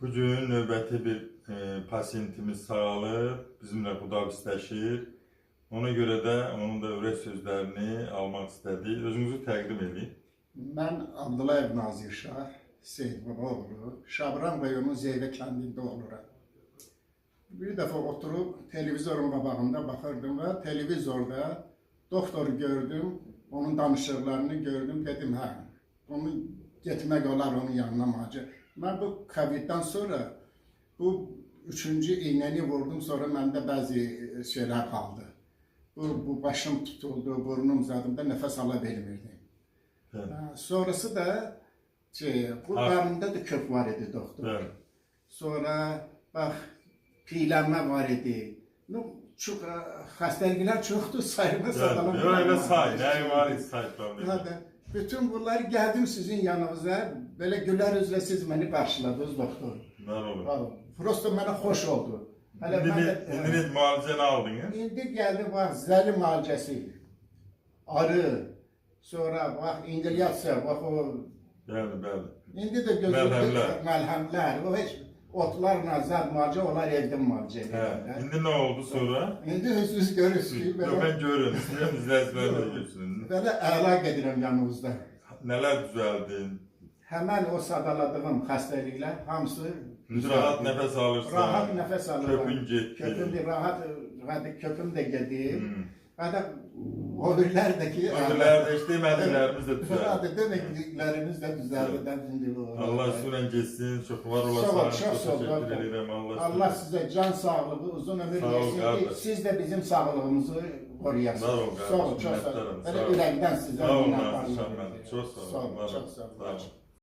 Bugün növbəti bir pasiyentimiz sağalıb, bizimlə xudafizləşir. Ona görə də onun da ürək sözlərini almaq istədik. Özünüzü təqdim edin. Mən Abdullayev Nazir Şah, Seyid Babaoğlu, Şabran rayonu Zeyvə kəndində oluram. Bir dəfə oturub televizorun qabağında baxırdım və televizorda doktor gördüm, onun danışıqlarını gördüm, dedim hə, onu getmək olar onun yanına macı. Mən bu Covid'dən sonra bu üçüncü iğnəni vurdum, sonra məndə bəzi şeylər qaldı. Bu başım tutuldu, burnum zadımda nəfəs ala bilmirdim. Sonrası da bu qarnımda da kök var idi doktor. Sonra bax piylənmə var idi. Çox xəstəliklər çoxdur, sayılmaz sadalan. Yox, elə say, nəyi var idi say. Bütün bunları gəldim sizin yanınıza, belə gülər üzrə siz məni qarşıladınız doktor. Mən olur. Prosto mənə xoş oldu. İndi müalicəni aldınız? İndi gəldi, bax, zəli müalicəsi, arı, sonra bax, ingilyasiya, bax o... Bəli. İndi də gözümdə məlhəmlər, o heç otlarla zəl müalicə, onlar evdən müalicə edirlər. İndi nə oldu sonra? İndi siz görürsünüz. Yox, mən görürüm, istəyirəm izləyicilərlə görsün. Belə əla gedirəm yanınızda. Nələr düzəldin? Həmən o sadaladığım xəstəliklər hamısı Rahat nəfəs alırsan. Rahat nəfəs alırsan. Köpün getdi. Köpün də rahat, köpün də gedir. Hətta o birlər də ki... O birlər də işte demədiklərimiz də düzəldi. Demədiklərimiz də düzəldi. Allah sürən geçsin, çox var olasın. Çox teşekkür ederim. Allah sizə can sağlığı, uzun ömür versin ki, siz də bizim sağlığımızı koruyasınız. Sağ olun, çox sağ olun. Ürəkdən sizə minnətdarlıq edirəm. Çox sağ olun. Çox sağ olun.